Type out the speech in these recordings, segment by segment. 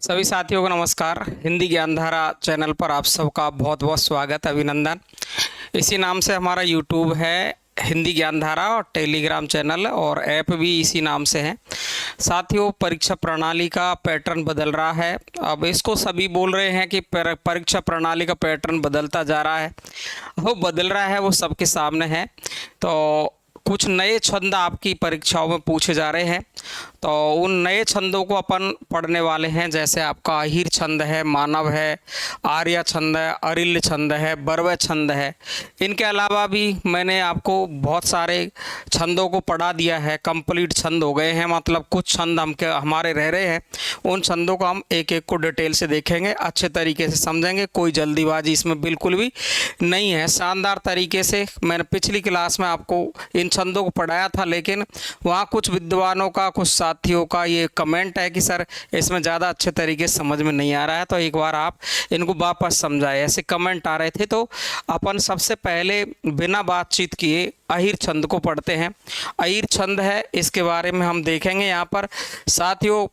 सभी साथियों को नमस्कार। हिंदी ज्ञानधारा चैनल पर आप सबका बहुत बहुत स्वागत, अभिनंदन। इसी नाम से हमारा यूट्यूब है हिंदी ज्ञानधारा और टेलीग्राम चैनल और ऐप भी इसी नाम से है। साथियों, परीक्षा प्रणाली का पैटर्न बदल रहा है। अब इसको सभी बोल रहे हैं कि परीक्षा प्रणाली का पैटर्न बदलता जा रहा है। वो बदल रहा है, वो सबके सामने है। तो कुछ नए छंद आपकी परीक्षाओं में पूछे जा रहे हैं, तो उन नए छंदों को अपन पढ़ने वाले हैं। जैसे आपका अहीर छंद है, मानव है, आर्या छंद है, अरिल्य छंद है, बरवे छंद है। इनके अलावा भी मैंने आपको बहुत सारे छंदों को पढ़ा दिया है। कंप्लीट छंद हो गए हैं, मतलब कुछ छंद हमारे रह रहे हैं। उन छंदों को हम एक एक को डिटेल से देखेंगे, अच्छे तरीके से समझेंगे। कोई जल्दीबाजी इसमें बिल्कुल भी नहीं है। शानदार तरीके से मैंने पिछली क्लास में आपको इन छंदों को पढ़ाया था, लेकिन वहाँ कुछ विद्वानों का, कुछ साथियों का ये कमेंट है कि सर इसमें ज़्यादा अच्छे तरीके से समझ में नहीं आ रहा है, तो एक बार आप इनको वापस समझाएं। ऐसे कमेंट आ रहे थे। तो अपन सबसे पहले बिना बातचीत किए अहीर छंद को पढ़ते हैं। अहीर छंद है, इसके बारे में हम देखेंगे यहाँ पर। साथियों,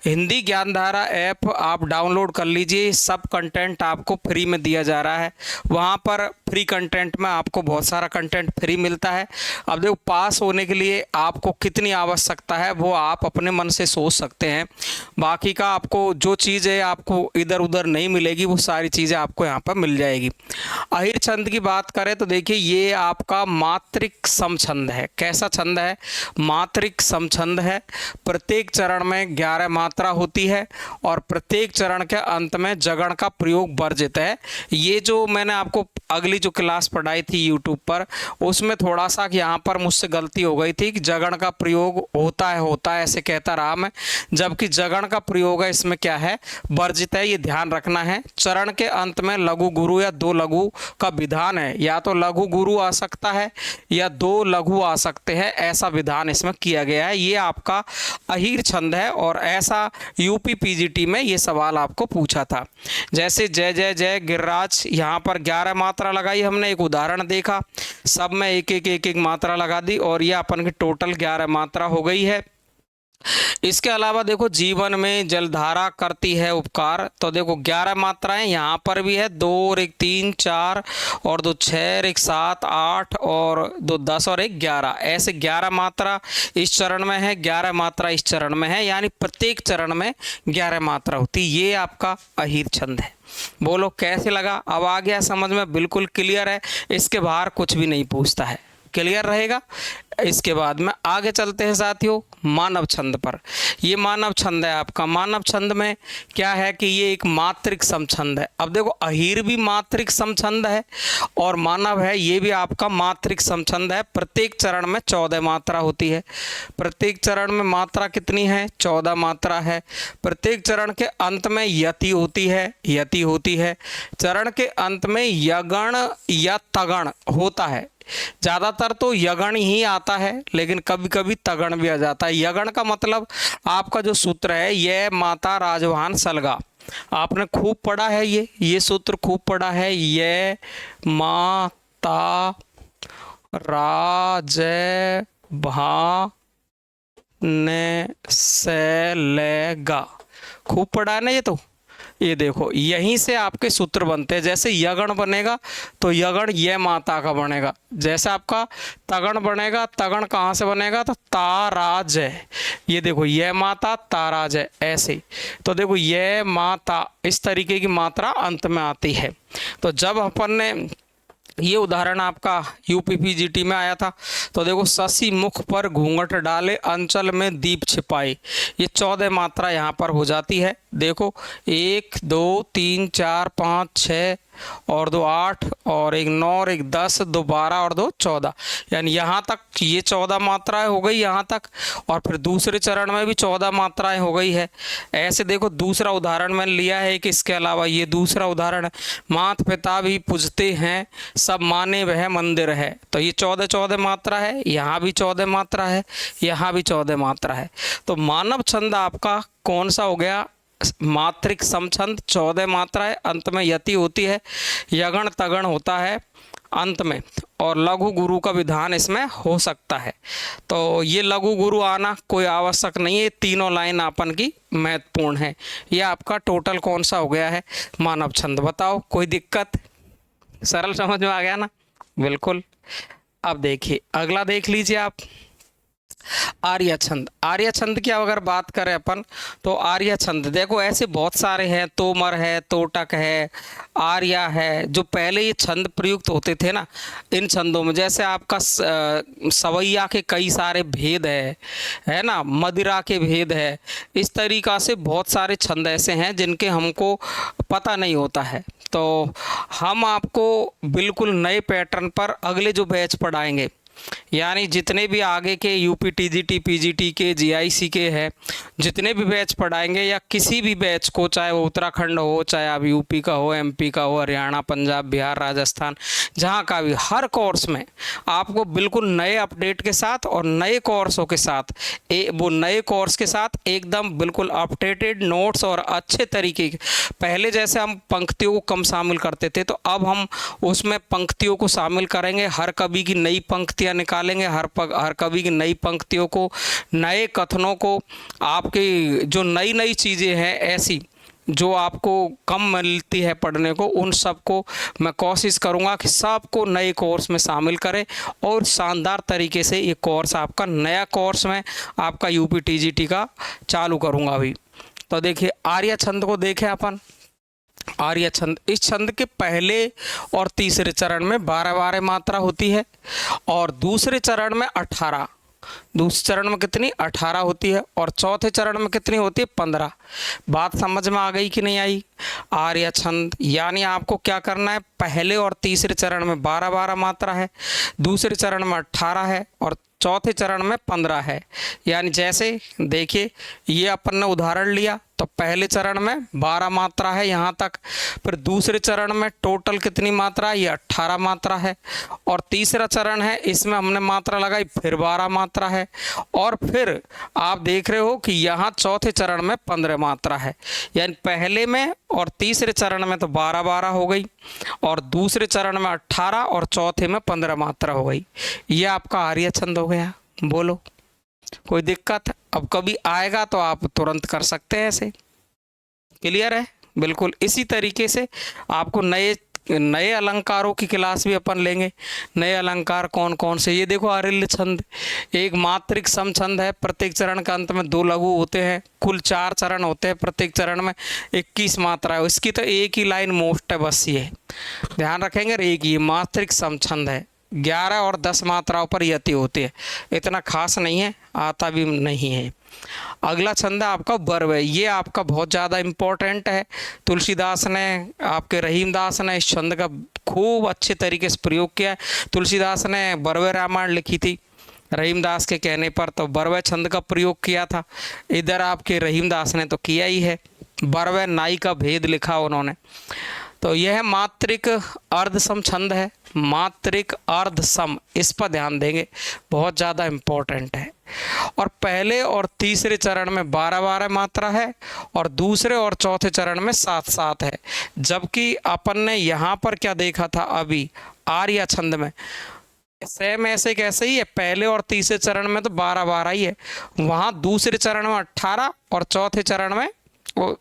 हिंदी ज्ञानधारा ऐप आप डाउनलोड कर लीजिए। सब कंटेंट आपको फ्री में दिया जा रहा है। वहाँ पर फ्री कंटेंट में आपको बहुत सारा कंटेंट फ्री मिलता है। अब देखो, पास होने के लिए आपको कितनी आवश्यकता है वो आप अपने मन से सोच सकते हैं। बाकी का आपको जो चीज़ें आपको इधर उधर नहीं मिलेगी, वो सारी चीज़ें आपको यहाँ पर मिल जाएगी। अहीर छंद की बात करें तो देखिए, ये आपका मात्रिक सम छंद है। कैसा छंद है? मात्रिक सम छंद है। प्रत्येक चरण में 11 मात्रा होती है और प्रत्येक चरण के अंत में जगण का प्रयोग वर्जित है। ये जो मैंने आपको अगली जो क्लास पढ़ाई थी यूट्यूब पर, उसमें थोड़ा सा यहाँ पर मुझसे गलती हो गई थी कि जगण का प्रयोग होता है ऐसे कहता रहा मैं, जबकि जगण का प्रयोग है इसमें क्या है? वर्जित है। ये ध्यान रखना है। चरण के अंत में लघु गुरु या दो लघु का विधान है। या तो लघु गुरु आ सकता है या दो लघु आ सकते हैं, ऐसा विधान इसमें किया गया है। ये आपका अहीर छंद है और ऐसा यूपी पीजीटी में ये सवाल आपको पूछा था। जैसे जय जय जय गिरिराज, यहाँ पर 11 मात्रा लगाई हमने, एक उदाहरण देखा, सब में एक एक मात्रा लगा दी और ये अपन की टोटल 11 मात्रा हो गई है। इसके अलावा देखो, जीवन में जलधारा करती है उपकार, तो देखो 11 मात्राएं यहाँ पर भी है। 2 और 1 3 4 और 2 6 और 1 7 8 और 2 10 और 1 11, ऐसे 11 मात्रा इस चरण में है, 11 मात्रा इस चरण में है, यानी प्रत्येक चरण में 11 मात्रा होती। ये आपका अहीर छंद है। बोलो कैसे लगा? अब आ गया समझ में? बिल्कुल क्लियर है। इसके बाहर कुछ भी नहीं पूछता है, क्लियर रहेगा। इसके बाद में आगे चलते हैं साथियों मानव छंद पर। ये मानव छंद है आपका। मानव छंद में क्या है कि ये एक मात्रिक सम छंद है। अब देखो, अहीर भी मात्रिक सम छंद है और मानव है, ये भी आपका मात्रिक सम छंद है। प्रत्येक चरण में 14 मात्रा होती है। प्रत्येक चरण में मात्रा कितनी है? 14 मात्रा है। प्रत्येक चरण के अंत में यति होती है, यति होती है। चरण के अंत में यगण या तगण होता है। ज़्यादातर तो यगण ही आता है, लेकिन कभी कभी तगण भी आ जाता है। यगण का मतलब आपका जो सूत्र है, ये माता राजवाहन सलगा, आपने खूब पढ़ा है। ये सूत्र खूब पढ़ा है। ये माता राजवाहन सलगा, खूब पढ़ा है ना ये। तो ये देखो, यहीं से आपके सूत्र बनते हैं। जैसे यगण बनेगा तो यगण ये माता का बनेगा। जैसे आपका तगण बनेगा, तगण कहाँ से बनेगा? तो ताराज है। ये देखो, ये माता ताराज है, ऐसे। तो देखो, ये माता, इस तरीके की मात्रा अंत में आती है। तो जब अपन ने ये उदाहरण आपका यूपीपीजीटी में आया था, तो देखो, शशि मुख पर घूंघट डाले अंचल में दीप छिपाए, ये 14 मात्रा यहाँ पर हो जाती है। देखो, 1 2 3 4 5 6 और 2 8 और 1 9 और 1 10, 2 12 और 2 14, यानी यहाँ तक ये 14 मात्राएं हो गई यहाँ तक। और फिर दूसरे चरण में भी 14 मात्राएं हो गई है। ऐसे देखो, दूसरा उदाहरण मैंने लिया है कि इसके अलावा ये दूसरा उदाहरण है, मात पिता भी पूजते हैं सब माने वह मंदिर है। तो ये 14 मात्रा है, यहाँ भी 14 मात्रा है, यहाँ भी 14 मात्रा है। तो मानव छंद आपका कौन सा हो गया? मात्रिक समछंद। 14 मात्रा है, अंत में यति होती है, यगण तगण होता है। अंत में, और लघु गुरु का विधान इसमें हो सकता है। तो ये लघु गुरु आना कोई आवश्यक नहीं है, तीनों लाइन अपन की महत्वपूर्ण है। ये आपका टोटल कौन सा हो गया है, मानव छंद। बताओ कोई दिक्कत, सरल समझ में आ गया ना, बिल्कुल। अब देखिए अगला देख लीजिए आप, आर्य छंद। आर्य छंद की अगर बात करें अपन तो आर्य छंद देखो ऐसे बहुत सारे हैं, तोमर है, तोटक है, आर्या है, जो पहले ये छंद प्रयुक्त होते थे ना इन छंदों में। जैसे आपका सवैया के कई सारे भेद है ना, मदिरा के भेद है, इस तरीक़ा से बहुत सारे छंद ऐसे हैं जिनके हमको पता नहीं होता है। तो हम आपको बिल्कुल नए पैटर्न पर अगले जो बैच पढ़ाएंगे, यानी जितने भी आगे के यूपी टीजीटी पीजीटी के जीआईसी के हैं, जितने भी बैच पढ़ाएंगे या किसी भी बैच को, चाहे वो उत्तराखंड हो, चाहे अब यूपी का हो, एमपी का हो, हरियाणा, पंजाब, बिहार, राजस्थान, जहाँ का भी, हर कोर्स में आपको बिल्कुल नए अपडेट के साथ और नए कोर्सों के साथ वो नए कोर्स के साथ एकदम बिल्कुल अपडेटेड नोट्स और अच्छे तरीके के, पहले जैसे हम पंक्तियों को कम शामिल करते थे तो अब हम उसमें पंक्तियों को शामिल करेंगे, हर कवि की नई पंक्तियाँ निकालेंगे, हर कवि की नई पंक्तियों को, नए कथनों को, आपकी जो नई नई चीज़ें हैं ऐसी जो आपको कम मिलती है पढ़ने को, उन सब को मैं कोशिश करूंगा कि सबको नए कोर्स में शामिल करें और शानदार तरीके से ये कोर्स आपका नया कोर्स में आपका यूपी टीजीटी का चालू करूंगा अभी। तो देखिए आर्य छंद को देखें अपन। आर्य छंद, इस छंद के पहले और तीसरे चरण में 12-12 मात्रा होती है और दूसरे चरण में 18, दूसरे चरण में कितनी 18 होती है और चौथे चरण में कितनी होती है 15। बात समझ में आ गई कि नहीं आई। आर्य छंद यानी आपको क्या करना है, पहले और तीसरे चरण में 12-12 मात्रा है, दूसरे चरण में 18 है और चौथे चरण में 15 है। यानी जैसे देखिए ये अपन ने उदाहरण लिया तो पहले चरण में 12 मात्रा है यहाँ तक, फिर दूसरे चरण में टोटल कितनी मात्रा है, ये 18 मात्रा है, और तीसरा चरण है इसमें हमने मात्रा लगाई फिर 12 मात्रा है, और फिर आप देख रहे हो कि यहाँ चौथे चरण में 15 मात्रा है। यानी पहले में और तीसरे चरण में तो 12-12 हो गई और दूसरे चरण में 18 और चौथे में 15 मात्रा हो गई। ये आपका आर्य छंद हो गया। बोलो कोई दिक्कत, अब कभी आएगा तो आप तुरंत कर सकते हैं ऐसे। क्लियर है, बिल्कुल। इसी तरीके से आपको नए अलंकारों की क्लास भी अपन लेंगे। नए अलंकार कौन कौन से, ये देखो आरिल्य छंद एक मात्रिक सम छंद है, प्रत्येक चरण के अंत में 2 लघु होते हैं, कुल 4 चरण होते हैं, प्रत्येक चरण में 21 मात्रा है। इसकी तो एक ही लाइन मोस्ट है, बस ये ध्यान रखेंगे। एक ही मात्रिक सम छंद है, 11 और 10 मात्राओं पर यति होती है, इतना खास नहीं है, आता भी नहीं है। अगला छंद है आपका बरवे। ये आपका बहुत ज़्यादा इम्पोर्टेंट है। तुलसीदास ने, आपके रहीमदास ने इस छंद का खूब अच्छे तरीके से प्रयोग किया है। तुलसीदास ने बरवे रामायण लिखी थी रहीमदास के कहने पर, तो बरवे छंद का प्रयोग किया था। इधर आपके रहीमदास ने तो किया ही है, बरवे नाई का भेद लिखा उन्होंने। तो यह मात्रिक अर्धसम छंद है, मात्रिक अर्धसम, इस पर ध्यान देंगे, बहुत ज़्यादा इम्पोर्टेंट है। और पहले और तीसरे चरण में 12-12 मात्रा है और दूसरे और चौथे चरण में 7-7 है। जबकि अपन ने यहाँ पर क्या देखा था अभी आर्य छंद में, सेम ऐसे कैसे ही है, पहले और तीसरे चरण में तो 12-12 ही है, वहाँ दूसरे चरण में 18 और चौथे चरण में वो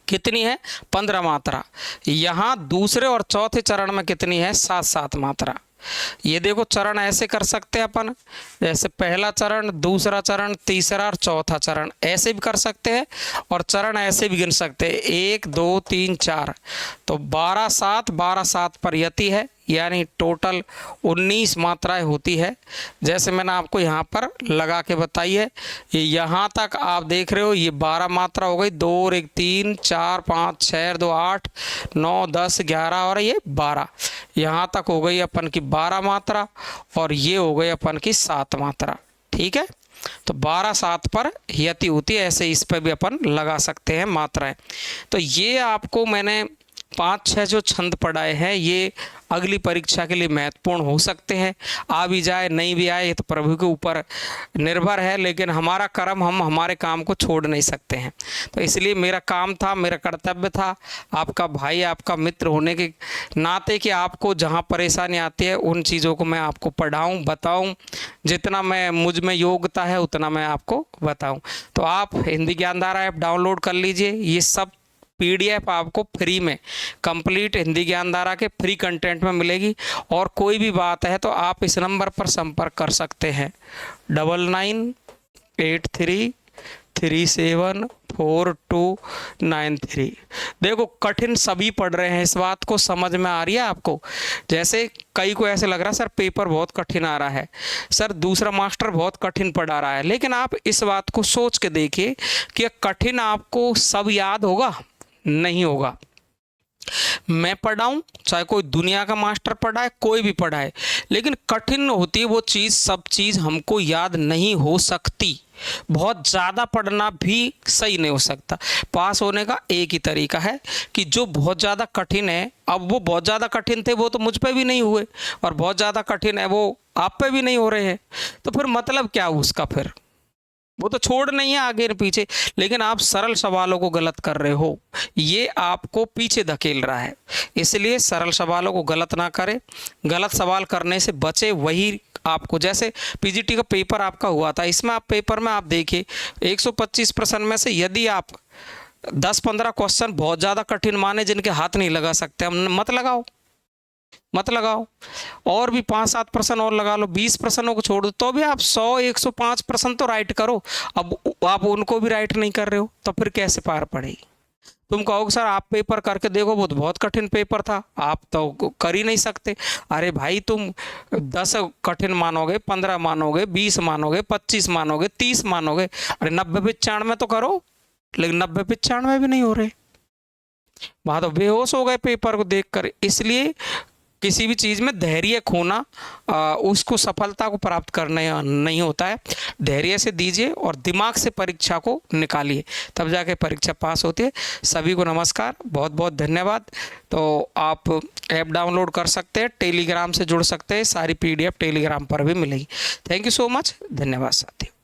कितनी है 15 मात्रा। यहाँ दूसरे और चौथे चरण में कितनी है 7-7 मात्रा। ये देखो चरण ऐसे कर सकते हैं अपन, जैसे पहला चरण, दूसरा चरण, तीसरा और चौथा चरण ऐसे भी कर सकते हैं, और चरण ऐसे भी गिन सकते हैं 1 2 3 4। तो 12-7 पर यति है, यानी टोटल 19 मात्राएं होती है। जैसे मैंने आपको यहाँ पर लगा के बताई है, ये यहाँ तक आप देख रहे हो, ये 12 मात्रा हो गई, 2 और 1 3 4 5 6 2 8 9 10 11 और ये 12, यहाँ तक हो गई अपन की 12 मात्रा और ये हो गई अपन की 7 मात्रा। ठीक है, तो 12-7 पर यति होती है, ऐसे इस पर भी अपन लगा सकते हैं मात्राएं। तो ये आपको मैंने 5-6 जो छंद पढ़ाए हैं ये अगली परीक्षा के लिए महत्वपूर्ण हो सकते हैं। आ भी जाए नहीं भी आए ये तो प्रभु के ऊपर निर्भर है, लेकिन हमारा कर्म, हम हमारे काम को छोड़ नहीं सकते हैं। तो इसलिए मेरा काम था, मेरा कर्तव्य था आपका भाई, आपका मित्र होने के नाते कि आपको जहाँ परेशानी आती है उन चीज़ों को मैं आपको पढ़ाऊँ, बताऊँ, जितना मैं मुझ में योग्यता है उतना मैं आपको बताऊँ। तो आप हिंदी ज्ञानधारा ऐप डाउनलोड कर लीजिए। ये सब PDF आपको फ्री में, कंप्लीट हिंदी ज्ञानधारा के फ्री कंटेंट में मिलेगी। और कोई भी बात है तो आप इस नंबर पर संपर्क कर सकते हैं 9983374293। देखो कठिन सभी पढ़ रहे हैं, इस बात को समझ में आ रही है आपको। जैसे कई को ऐसे लग रहा है सर पेपर बहुत कठिन आ रहा है, सर दूसरा मास्टर बहुत कठिन पढ़ा रहा है, लेकिन आप इस बात को सोच के देखिए कि कठिन आपको सब याद होगा? नहीं होगा। मैं पढ़ाऊं चाहे कोई दुनिया का मास्टर पढ़ाए, कोई भी पढ़ाए, लेकिन कठिन होती है वो चीज़, सब चीज़ हमको याद नहीं हो सकती। बहुत ज़्यादा पढ़ना भी सही नहीं हो सकता। पास होने का एक ही तरीका है कि जो बहुत ज़्यादा कठिन है, अब वो बहुत ज़्यादा कठिन थे वो तो मुझ पे भी नहीं हुए, और बहुत ज़्यादा कठिन है वो आप पे भी नहीं हो रहे हैं, तो फिर मतलब क्या उसका? फिर वो तो छोड़ नहीं है आगे पीछे, लेकिन आप सरल सवालों को गलत कर रहे हो, ये आपको पीछे धकेल रहा है। इसलिए सरल सवालों को गलत ना करें, गलत सवाल करने से बचे। वही आपको, जैसे PGT का पेपर आपका हुआ था, इसमें आप पेपर में आप देखिए 125 प्रश्न में से यदि आप 10-15 क्वेश्चन बहुत ज़्यादा कठिन माने जिनके हाथ नहीं लगा सकते, हम मत लगाओ, और भी 5-7 प्रश्न और लगा लो, 20 प्रश्नों को छोड़ दो, तो भी आप 100-105 प्रश्न तो राइट करो। अब आप उनको भी राइट नहीं कर रहे हो तो फिर कैसे पार पड़ेगी? तुम कहोगे सर आप पेपर करके देखो वो तो बहुत कठिन पेपर था, आप तो कर ही नहीं सकते। अरे भाई तुम 10 कठिन मानोगे, 15 मानोगे, 20 मानोगे, 25 मानोगे, 30 मानोगे, अरे 90-95 तो करो, लेकिन 90-95 भी नहीं हो रहे, वहाँ तो बेहोश हो गए पेपर को देखकर। इसलिए किसी भी चीज़ में धैर्य खोना उसको सफलता को प्राप्त करने नहीं होता है। धैर्य से दीजिए और दिमाग से परीक्षा को निकालिए, तब जाके परीक्षा पास होती है। सभी को नमस्कार, बहुत बहुत धन्यवाद। तो आप ऐप डाउनलोड कर सकते हैं, टेलीग्राम से जुड़ सकते हैं, सारी PDF टेलीग्राम पर भी मिलेगी। थैंक यू सो मच, धन्यवाद साथियों।